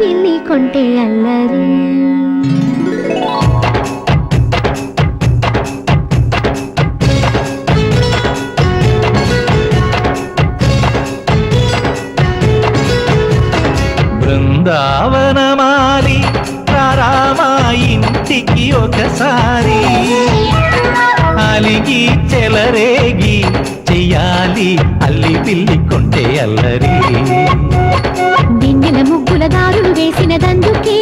పిల్లి కొంటే అల్లరి బృందావనమాలి రామా ఇంటికి ఒకసారి అలిగి చెలరేగి చెయ్యాలి అల్లి పిల్లి కొంటే అల్లరి వెన్నెల ముగ్గుల దారులు వేసినదందుకే